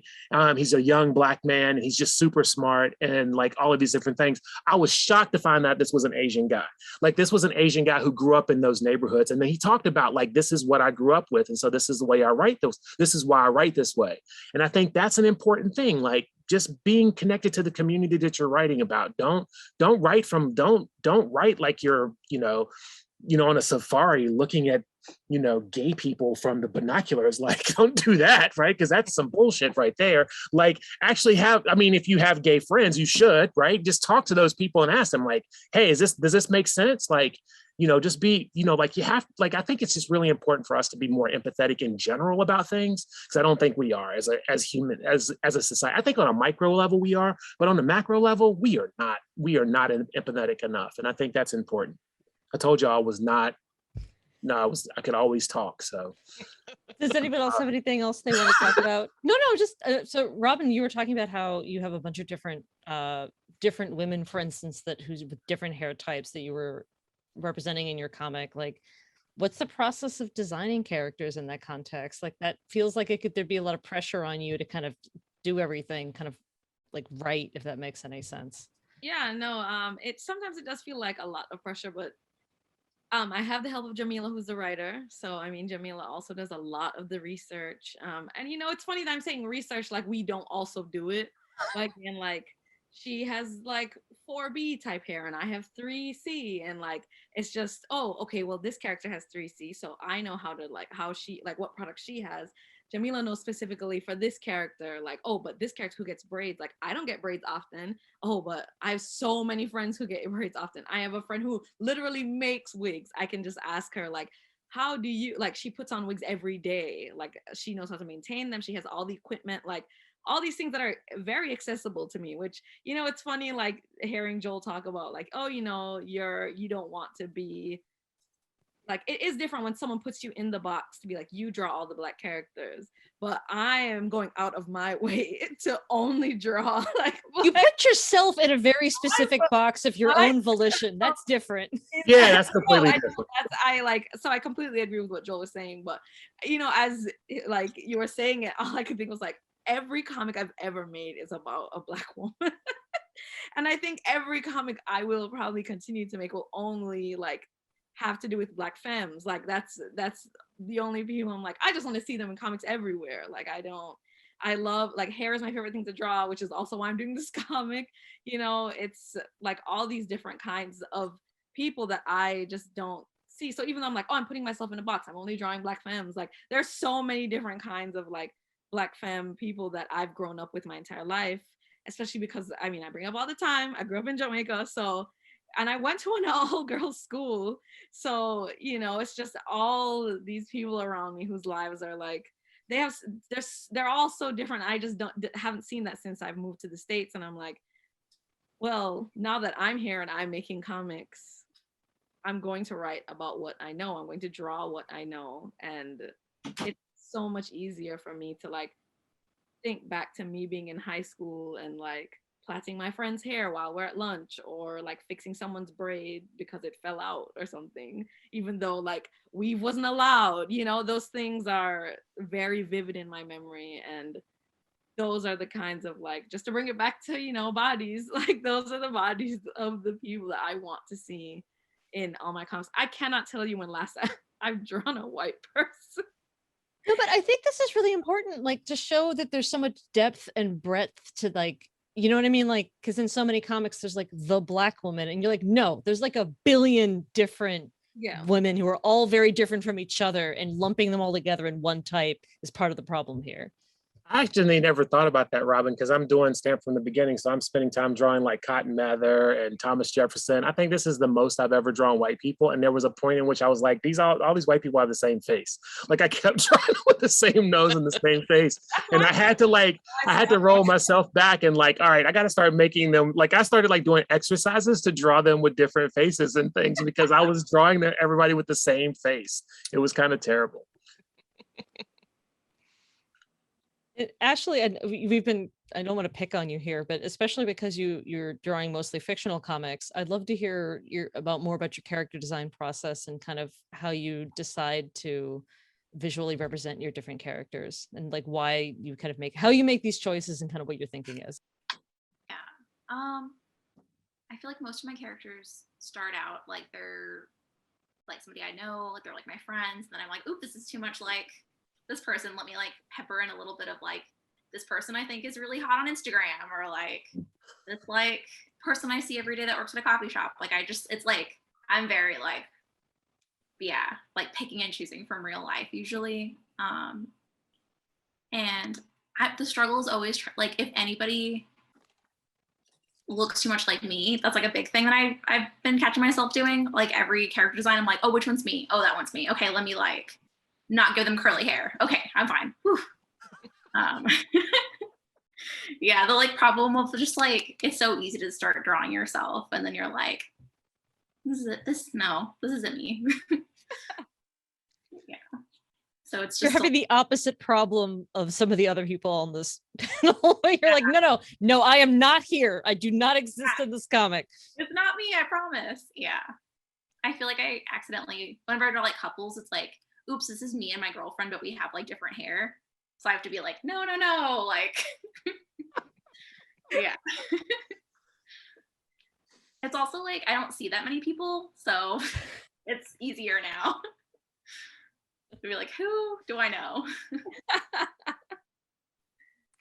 He's a young Black man, and he's just super smart and like all of these different things. I was shocked to find out this was an Asian guy. Like this was an Asian guy who grew up in those neighborhoods. And then he talked about like, this is what I grew up with. And so this is the way I write those. This is why I write this way. And I think that's an important thing. Like just being connected to the community that you're writing about. Don't write like you're, on a safari looking at, gay people from the binoculars. Like, don't do that, right? Because that's some bullshit right there. Like, actually if you have gay friends, you should, right? Just talk to those people and ask them, like, hey, does this make sense? Like, just be, like you have, like, I think it's just really important for us to be more empathetic in general about things, because I don't think we are as a society. I think on a micro level we are, but on the macro level, we are not empathetic enough. And I think that's important. I told you I could always talk. So does anyone else have anything else they want to talk about? No, just so Robyn, you were talking about how you have a bunch of different women, for instance, who's with different hair types that you were representing in your comic, like what's the process of designing characters in that context? Like that feels like there'd be a lot of pressure on you to kind of do everything kind of like right, if that makes any sense. Yeah, no, sometimes it does feel like a lot of pressure, but I have the help of Jamila, who's the writer. So, I mean, Jamila also does a lot of the research. And, it's funny that I'm saying research like we don't also do it. Like, and like, she has like 4B type hair and I have 3C. And like, it's just, oh, okay, well, this character has 3C. So I know how to what product she has. Jamila knows specifically for this character, like, oh, but this character who gets braids, like, I don't get braids often. Oh, but I have so many friends who get braids often. I have a friend who literally makes wigs. I can just ask her, like, how do you, like, she puts on wigs every day. Like, she knows how to maintain them. She has all the equipment, like, all these things that are very accessible to me, which, it's funny, like, hearing Joel talk about, like, oh, you don't want to be, like, it is different when someone puts you in the box to be like, you draw all the Black characters, but I am going out of my way to only draw like you put yourself in a very specific box of your own volition. That's different. Yeah, that's completely different. So I completely agree with what Joel was saying, but as like you were saying it, all I could think was like, every comic I've ever made is about a Black woman. And I think every comic I will probably continue to make will only like have to do with Black femmes. Like that's the only people I'm like, I just want to see them in comics everywhere. Like I love, like, hair is my favorite thing to draw, which is also why I'm doing this comic. It's like all these different kinds of people that I just don't see. So even though I'm like, oh, I'm putting myself in a box, I'm only drawing Black femmes, like there's so many different kinds of like Black femme people that I've grown up with my entire life, especially because I bring up all the time, I grew up in Jamaica, and I went to an all-girls school. So, it's just all these people around me whose lives are like, they're all so different. I just haven't seen that since I've moved to the States. And I'm like, well, now that I'm here and I'm making comics, I'm going to write about what I know. I'm going to draw what I know. And it's so much easier for me to like think back to me being in high school and like plaiting my friend's hair while we're at lunch, or like fixing someone's braid because it fell out or something, even though like weave wasn't allowed. Those things are very vivid in my memory, and those are the kinds of, like, just to bring it back to bodies, like those are the bodies of the people that I want to see in all my comics. I cannot tell you when last I've drawn a white person. No, but I think this is really important, like to show that there's so much depth and breadth to, like, you know what I mean? Like, because in so many comics, there's like the Black woman, and you're like, no, there's like a billion different women who are all very different from each other, and lumping them all together in one type is part of the problem here. I actually never thought about that, Robyn, because I'm doing Stamp from the beginning. So I'm spending time drawing like Cotton Mather and Thomas Jefferson. I think this is the most I've ever drawn white people. And there was a point in which I was like, all these white people have the same face. Like I kept drawing with the same nose and the same face. And I had to roll myself back and like, all right, I got to start making them, like I started like doing exercises to draw them with different faces and things, because I was drawing everybody with the same face. It was kind of terrible. Ashley, and I don't want to pick on you here, but especially because you're drawing mostly fictional comics, I'd love to hear more about your character design process and kind of how you decide to visually represent your different characters, and like why you kind of how you make these choices and kind of what your thinking is. Yeah. I feel like most of my characters start out like they're like somebody I know, like they're like my friends, and then I'm like, oop, this is too much like this person, let me like pepper in a little bit of like this person I think is really hot on Instagram, or like this like person I see every day that works at a coffee shop. Like it's like I'm very like, yeah, like picking and choosing from real life usually. And the struggle is always like if anybody looks too much like me, that's like a big thing that I've been catching myself doing. Like every character design, I'm like, oh, which one's me? Oh, that one's me. Okay, let me like not give them curly hair. Okay, I'm fine. Yeah, the like problem of just like it's so easy to start drawing yourself, and then you're like, this isn't me. Yeah. So it's just you're having the opposite problem of some of the other people on this panel. You're like, no, I am not here. I do not exist in this comic. It's not me, I promise. Yeah. I feel like I accidentally, whenever I draw like couples, it's like, oops, this is me and my girlfriend, but we have like different hair. So I have to be like, no, no, no, like, yeah. It's also like, I don't see that many people, so it's easier now. To be like, who do I know?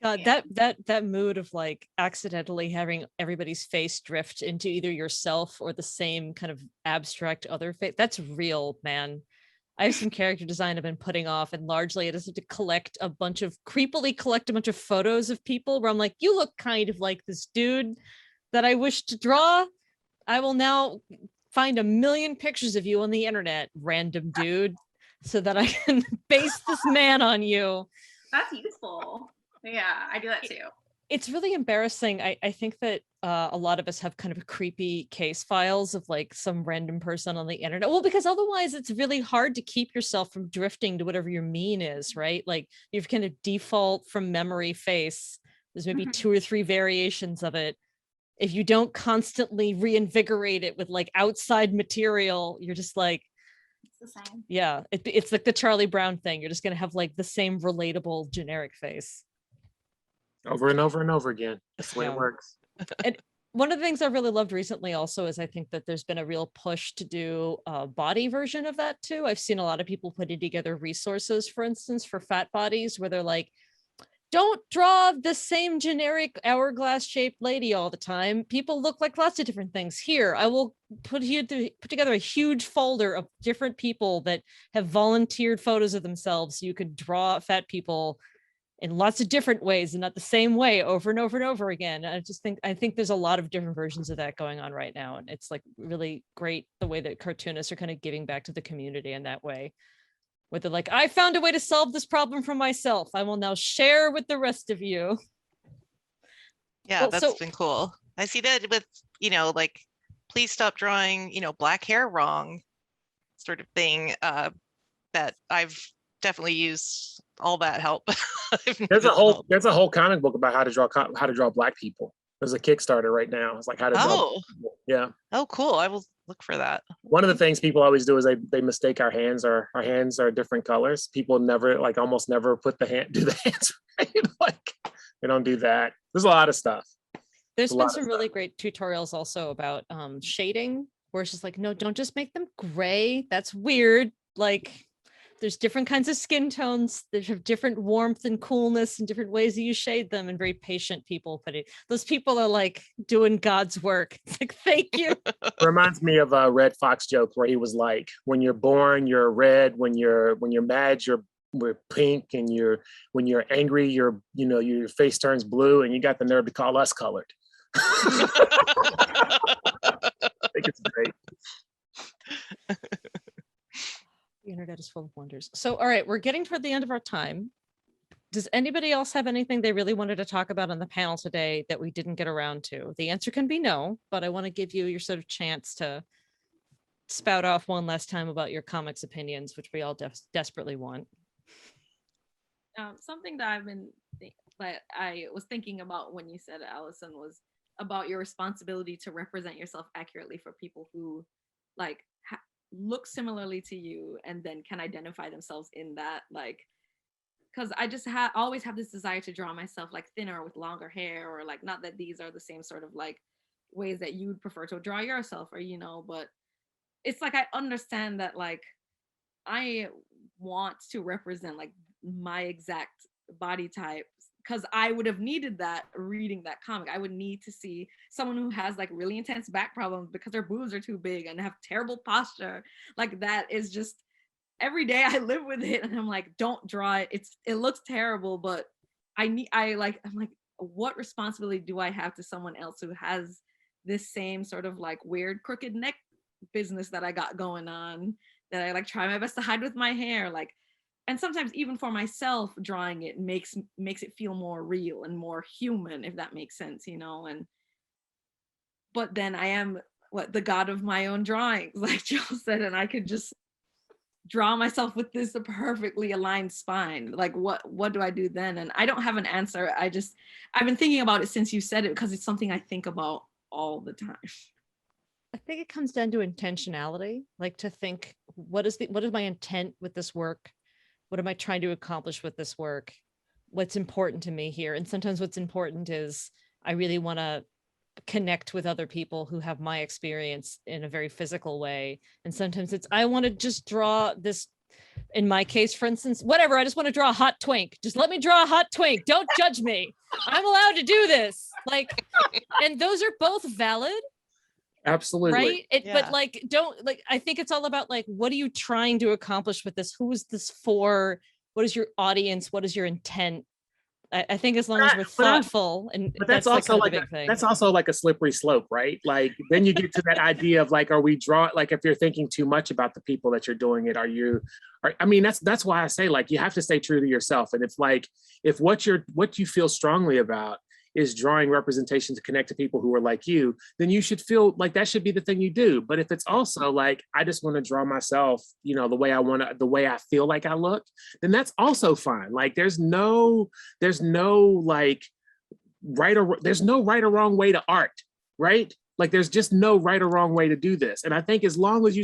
God, Yeah. that mood of like accidentally having everybody's face drift into either yourself or the same kind of abstract other face, that's real, man. I have some character design I've been putting off, and largely it is to creepily collect a bunch of photos of people where I'm like, you look kind of like this dude that I wish to draw. I will now find a million pictures of you on the internet, random dude, so that I can base this man on you. That's useful. Yeah, I do that too. It's really embarrassing. I think that a lot of us have kind of creepy case files of like some random person on the internet. Well, because otherwise it's really hard to keep yourself from drifting to whatever your mean is, right? Like you've kind of default from memory face. There's maybe 2 or 3 variations of it. If you don't constantly reinvigorate it with like outside material, you're just like, It's the same. yeah, it's like the Charlie Brown thing. You're just going to have like the same relatable generic face. Over and over and over again. That's the way Yeah. it works. And one of the things I really loved recently also is I think that there's been a real push to do a body version of that too. I've seen a lot of people putting together resources, for instance, for fat bodies where they're like, don't draw the same generic hourglass shaped lady all the time. People look like lots of different things. Here, I will put together a huge folder of different people that have volunteered photos of themselves. So you could draw fat people in lots of different ways and not the same way over and over and over again. I think there's a lot of different versions of that going on right now. And it's like really great the way that cartoonists are kind of giving back to the community in that way. Where they're like, I found a way to solve this problem for myself. I will now share with the rest of you. Yeah, Well, that's been cool. I see that with, like, please stop drawing, black hair wrong sort of thing, that I've definitely used all that help. There's a whole comic book about how to draw black people. There's a Kickstarter right now. It's like how to draw black people. Yeah. Oh, cool. I will look for that. One of the things people always do is they mistake our hands. Our hands are different colors. People almost never do the hands right. Like they don't do that. There's a lot of stuff. There's been some really great tutorials also about shading, where it's just like, no, don't just make them gray. That's weird. Like there's different kinds of skin tones that have different warmth and coolness and different ways that you shade them, and very patient people. But those people are like doing God's work. It's like, thank you. It reminds me of a Red Fox joke where he was like, when you're born, you're red. When you're mad, we're pink. And when you're angry, your face turns blue, and you got the nerve to call us colored. I think it's great. The internet is full of wonders. So, all right, we're getting toward the end of our time. Does anybody else have anything they really wanted to talk about on the panel today that we didn't get around to? The answer can be no, but I want to give you your sort of chance to spout off one last time about your comics opinions, which we all desperately want. Something that I was thinking about when you said it, Alison, was about your responsibility to represent yourself accurately for people who like look similarly to you and then can identify themselves in that, like, because I just always have this desire to draw myself like thinner with longer hair, or like, not that these are the same sort of like ways that you'd prefer to draw yourself, or but it's like I understand that like I want to represent like my exact body type, because I would have needed that reading that comic. I would need to see someone who has like really intense back problems because their boobs are too big and have terrible posture. Like that is just, every day I live with it, and I'm like, don't draw it. It looks terrible, but I'm like, what responsibility do I have to someone else who has this same sort of like weird crooked neck business that I got going on, that I like try my best to hide with my hair, like. And sometimes even for myself, drawing it makes it feel more real and more human, if that makes sense, and but then I am the god of my own drawings, like Jill said, and I could just draw myself with this perfectly aligned spine. Like what do I do then? And I don't have an answer. I've been thinking about it since you said it, because it's something I think about all the time. I think it comes down to intentionality, like to think, what is my intent with this work? What am I trying to accomplish with this work? What's important to me here? And sometimes what's important is I really want to connect with other people who have my experience in a very physical way. And sometimes it's, I want to just draw this, in my case, for instance, whatever, I just want to draw a hot twink. Just let me draw a hot twink. Don't judge me. I'm allowed to do this. Like, and those are both valid. Absolutely. Right. Yeah. But like, don't like, I think it's all about like, what are you trying to accomplish with this? Who is this for? What is your audience? What is your intent? I think as long as we're thoughtful, and but that's like also kind of like the big thing. that's also like a slippery slope, right? Like then you get to that idea of like, are we like if you're thinking too much about the people that you're doing it, I mean, that's why I say like you have to stay true to yourself. And it's like if what you feel strongly about is drawing representation to connect to people who are like you, then you should feel like that should be the thing you do. But if it's also like, I just want to draw myself, you know, the way I feel like I look, then that's also fine. Like there's no like there's no right or wrong way to art, right? Like there's just no right or wrong way to do this. And I think as soon as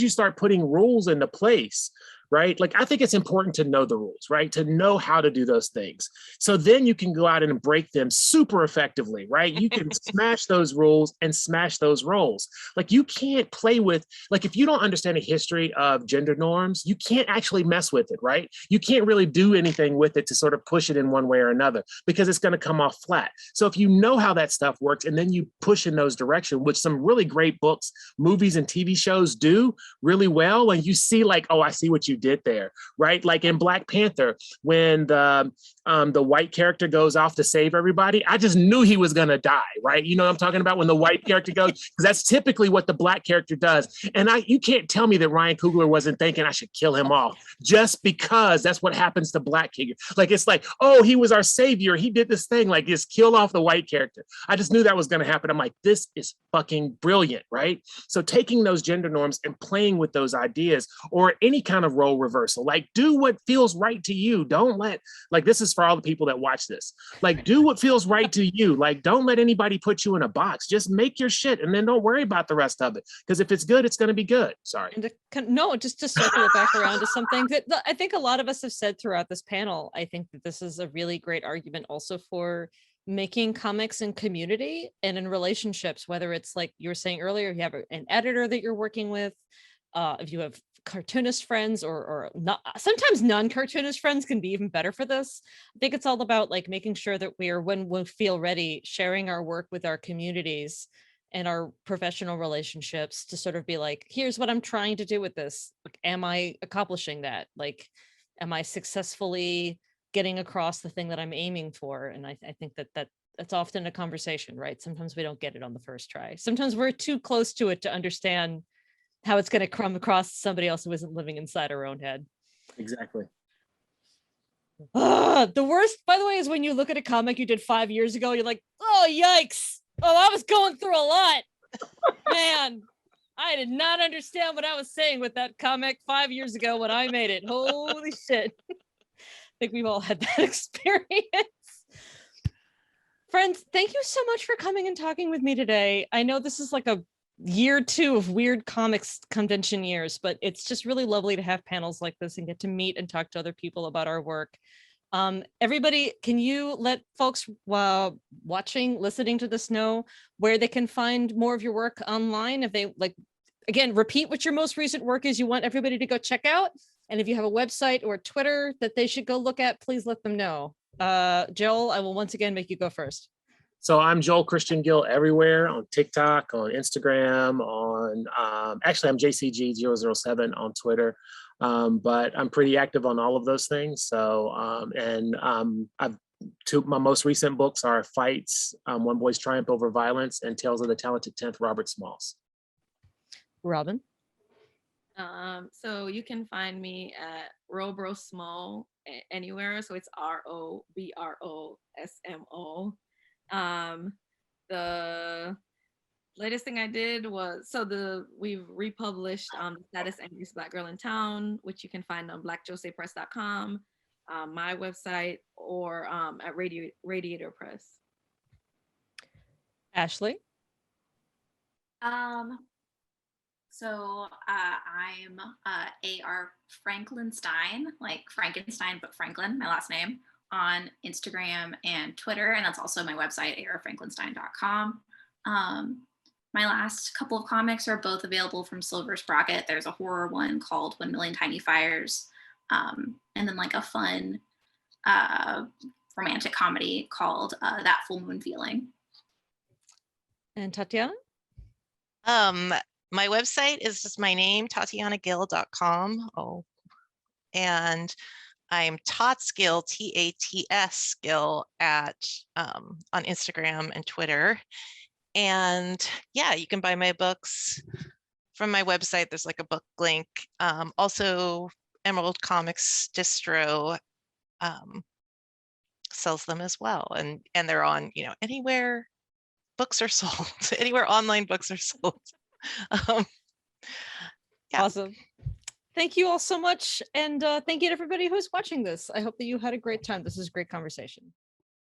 you start putting rules into place, right? Like I think it's important to know the rules, right? To know how to do those things. So then you can go out and break them super effectively, right? You can smash those rules and smash those roles. Like you can't play with, like if you don't understand the history of gender norms, you can't actually mess with it, right? You can't really do anything with it to sort of push it in one way or another because it's going to come off flat. So if you know how that stuff works and then you push in those directions, which some really great books, movies, and TV shows do really well, and you see like, oh, I see what you did there, right? Like in Black Panther, when the white character goes off to save everybody, I just knew he was gonna die, right? You know what I'm talking about? When the white character goes, because that's typically what the Black character does. And you can't tell me that Ryan Coogler wasn't thinking I should kill him off just because that's what happens to Black characters. Like it's like, oh, he was our savior. He did this thing, like just kill off the white character. I just knew that was gonna happen. I'm like, this is fucking brilliant, right? So taking those gender norms and playing with those ideas, or any kind of role reversal, like do what feels right to you. Don't let, like, this is for all the people that watch this, like do what feels right to you. Like don't let anybody put you in a box. Just make your shit and then don't worry about the rest of it, because if it's good, it's going to be good. Sorry. And just to circle it back around to something that I think a lot of us have said throughout this panel. I think that this is a really great argument also for making comics in community and in relationships, whether it's like you were saying earlier, if you have an editor that you're working with, if you have cartoonist friends or not, sometimes non-cartoonist friends can be even better for this. I think it's all about like making sure that when we feel ready, sharing our work with our communities and our professional relationships to sort of be like, here's what I'm trying to do with this. Like, am I accomplishing that? Like, am I successfully getting across the thing that I'm aiming for? And I think that's often a conversation, right? Sometimes we don't get it on the first try. Sometimes we're too close to it to understand how it's going to come across to somebody else who isn't living inside our own head. Exactly. The worst, by the way, is when you look at a comic you did 5 years ago, you're like, oh, yikes. Oh, I was going through a lot. Man, I did not understand what I was saying with that comic 5 years ago when I made it. Holy shit. I think we've all had that experience. Friends, thank you so much for coming and talking with me today. I know this is like a year 2 of weird comics convention years, but it's just really lovely to have panels like this and get to meet and talk to other people about our work. Everybody, can you let folks listening to this know where they can find more of your work online? If they like, again, repeat what your most recent work is you want everybody to go check out. And if you have a website or Twitter that they should go look at, please let them know. Joel, I will once again make you go first. So I'm Joel Christian Gill everywhere, on TikTok, on Instagram, actually I'm JCG007 on Twitter, but I'm pretty active on all of those things. So, my most recent books are Fights, One Boy's Triumph Over Violence, and Tales of the Talented 10th Robert Smalls. Robyn? So you can find me at Robrosmo anywhere. So it's ROBROSMO. The latest thing I did was, we've republished The Saddest Angriest Black Girl in Town, which you can find on blackjosepress.com, my website, or at Radiator Press. Ashley? So I'm A.R. Franklinstein, like Frankenstein, but Franklin, my last name, on Instagram and Twitter. And that's also my website, arfranklinstein.com. My last couple of comics are both available from Silver Sprocket. There's a horror one called 1 Million Tiny Fires, and then like a fun romantic comedy called That Full Moon Feeling. And Tatiana? My website is just my name, tatianagill.com. Oh, and I'm Tatsgill, T-A-T-S Gill on Instagram and Twitter. And yeah, you can buy my books from my website. There's like a book link. Also, Emerald Comics Distro sells them as well. And they're on, anywhere books are sold, anywhere online books are sold. Yeah. Awesome. Thank you all so much. And thank you to everybody who's watching this. I hope that you had a great time. This is a great conversation.